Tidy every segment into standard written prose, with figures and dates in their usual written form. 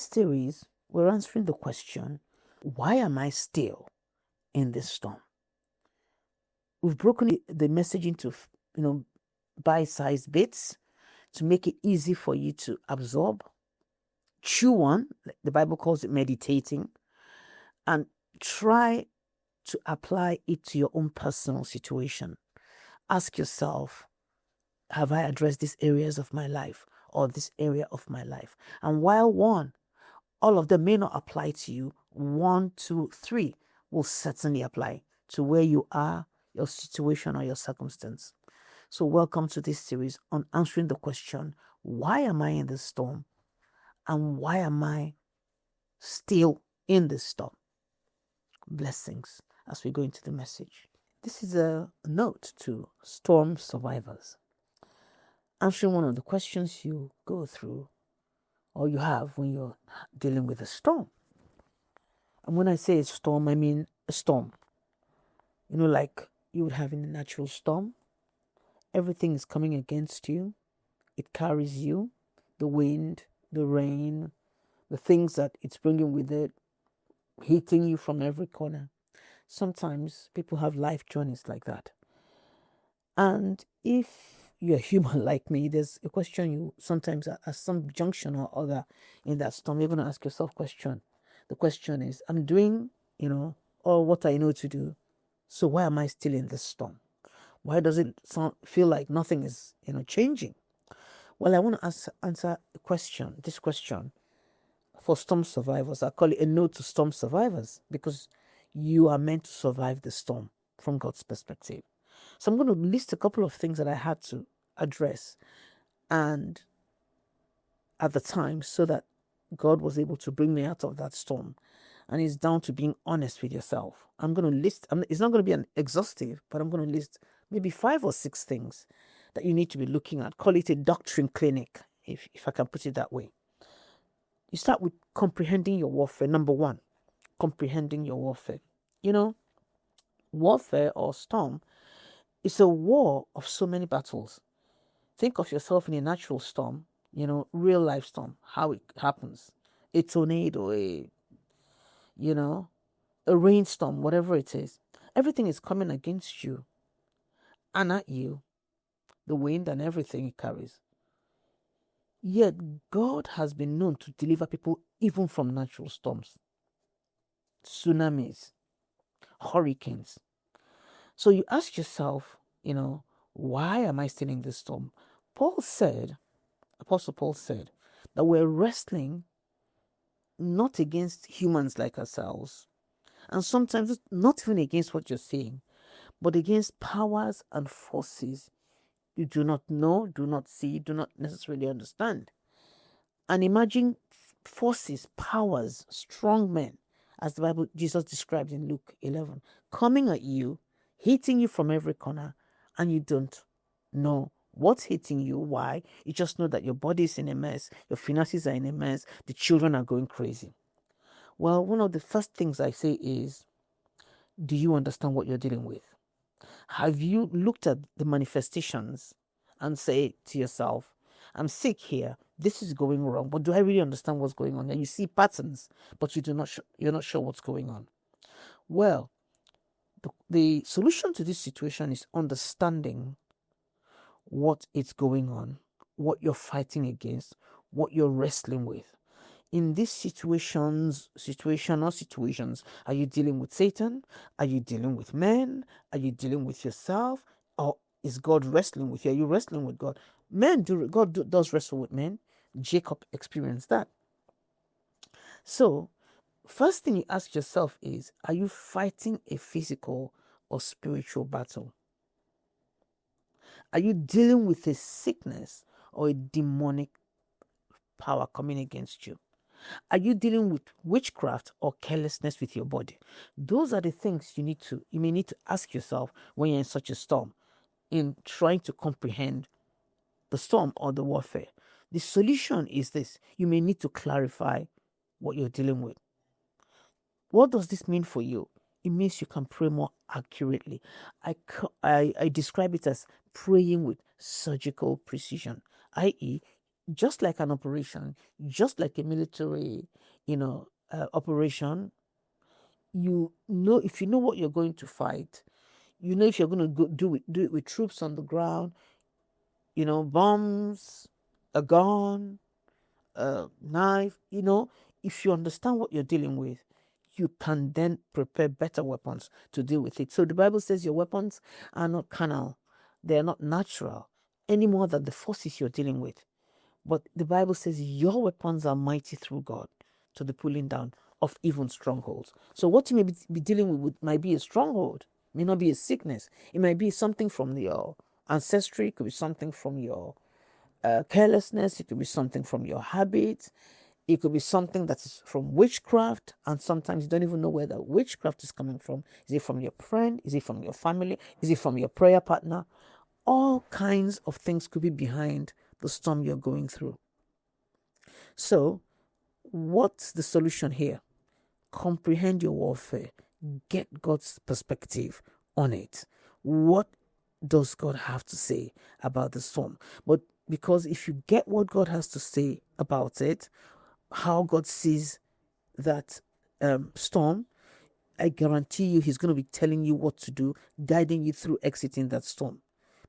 series, we're answering the question, why am I still in this storm? We've broken the message into, bite-sized bits to make it easy for you to absorb, chew on, the Bible calls it meditating, and try to apply it to your own personal situation. Ask yourself, have I addressed these areas of my life or this area of my life? And while all of them may not apply to you, 1, 2, 3 will certainly apply to where you are, your situation, or your circumstance. So welcome to this series on answering the question, why am I in this storm? And why am I still in this storm? Blessings as we go into the message. This is a note to storm survivors. Answering one of the questions you go through or you have when you're dealing with a storm. And when I say a storm, I mean a storm. Like you would have in a natural storm. Everything is coming against you. It carries you. The wind, the rain, the things that it's bringing with it, hitting you from every corner. Sometimes people have life journeys like that. And if you're human like me, there's a question you sometimes at some junction or other in that storm, you're going to ask yourself question. The question is, I'm doing, all what I know to do. So why am I still in this storm? Why does it feel like nothing is, changing? Well, I want to answer this question for storm survivors. I call it a note to storm survivors because you are meant to survive the storm from God's perspective. So I'm going to list a couple of things that I had to address and at the time so that God was able to bring me out of that storm. And it's down to being honest with yourself. I'm going to list, it's not going to be an exhaustive, but I'm going to list maybe 5 or 6 things that you need to be looking at. Call it a doctrine clinic, if I can put it that way. You start with comprehending your warfare. Number 1, comprehending your warfare. Warfare or storm is a war of so many battles. Think of yourself in a natural storm, real life storm, how it happens. A tornado, a rainstorm, whatever it is. Everything is coming against you and at you, the wind and everything it carries. Yet God has been known to deliver people even from natural storms, tsunamis, hurricanes. So you ask yourself, why am I still in this storm? Apostle Paul said that we're wrestling not against humans like ourselves, and sometimes not even against what you're seeing, but against powers and forces you do not know, do not see, do not necessarily understand. And imagine forces, powers, strong men, as the Bible, Jesus described in Luke 11, coming at you, hitting you from every corner, and you don't know what's hitting you. Why? You just know that your body is in a mess, your finances are in a mess, the children are going crazy. Well, one of the first things I say is, do you understand what you're dealing with? Have you looked at the manifestations and say to yourself, I'm sick here, this is going wrong, but do I really understand what's going on? And you see patterns, but you're not sure what's going on. Well, the solution to this situation is understanding what is going on, what you're fighting against, what you're wrestling with. In these situational situations, are you dealing with Satan? Are you dealing with men? Are you dealing with yourself? Or is God wrestling with you? Are you wrestling with God? God does wrestle with men. Jacob experienced that. So, first thing you ask yourself is, are you fighting a physical or spiritual battle? Are you dealing with a sickness or a demonic power coming against you? Are you dealing with witchcraft or carelessness with your body? Those are the things you may need to ask yourself when you're in such a storm, in trying to comprehend the storm or the warfare. The solution is this. You may need to clarify what you're dealing with. What does this mean for you? It means you can pray more accurately. I describe it as praying with surgical precision, i.e., just like an operation, just like a military, operation, if you know what you're going to fight, if you're going to do it with troops on the ground, bombs, a gun, a knife, if you understand what you're dealing with, you can then prepare better weapons to deal with it. So the Bible says your weapons are not carnal, they're not natural, any more than the forces you're dealing with. But the Bible says your weapons are mighty through God to the pulling down of even strongholds. So what you may be dealing with might be a stronghold, may not be a sickness. It might be something from your ancestry, it could be something from your carelessness, it could be something from your habits, it could be something that is from witchcraft, and sometimes you don't even know where that witchcraft is coming from. Is it from your friend? Is it from your family? Is it from your prayer partner? All kinds of things could be behind the storm you're going through. So, what's the solution here? Comprehend your warfare. Get God's perspective on it. What does God have to say about the storm? But because if you get what God has to say about it, how God sees that storm, I guarantee you he's going to be telling you what to do, guiding you through exiting that storm,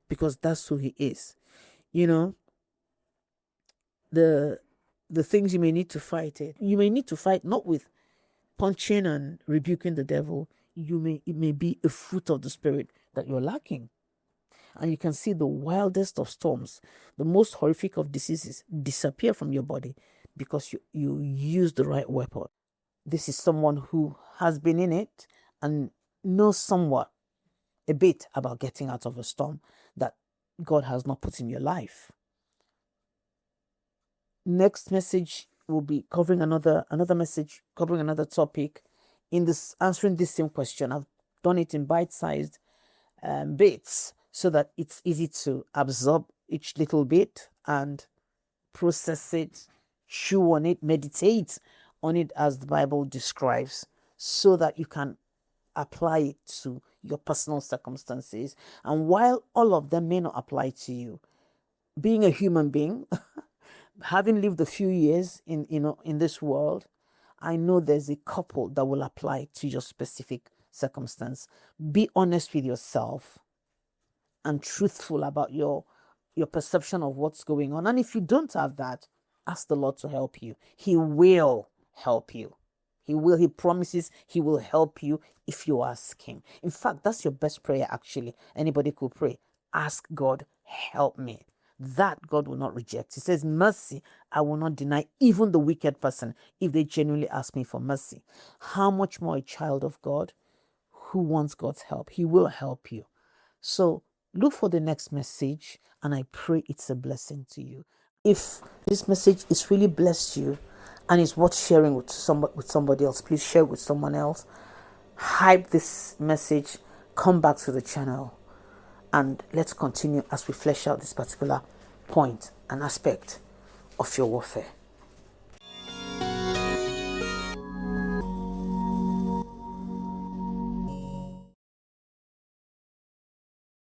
because that's who he is. The things you may need to fight it. You may need to fight not with punching and rebuking the devil. It may be a fruit of the Spirit that you're lacking. And you can see the wildest of storms, the most horrific of diseases disappear from your body because you use the right weapon. This is someone who has been in it and knows somewhat, a bit, about getting out of a storm that God has not put in your life. Next message will be covering another message, covering another topic in this, answering this same question. I've done it in bite-sized bits so that it's easy to absorb each little bit and process it, chew on it, meditate on it as the Bible describes, so that you can apply it to your personal circumstances. And while all of them may not apply to you, being a human being, having lived a few years in this world, I know there's a couple that will apply to your specific circumstance. Be honest with yourself and truthful about your perception of what's going on. And if you don't have that, ask the Lord to help you. He will help you. He will. He promises he will help you if you ask him. In fact, that's your best prayer, actually. Anybody could pray. Ask God, help me. That God will not reject. He says, mercy, I will not deny even the wicked person if they genuinely ask me for mercy. How much more a child of God who wants God's help? He will help you. So look for the next message, and I pray it's a blessing to you. If this message is really blessed you and is worth sharing with somebody else, please share with someone else. Hype this message. Come back to the channel, and let's continue as we flesh out this particular point and aspect of your warfare.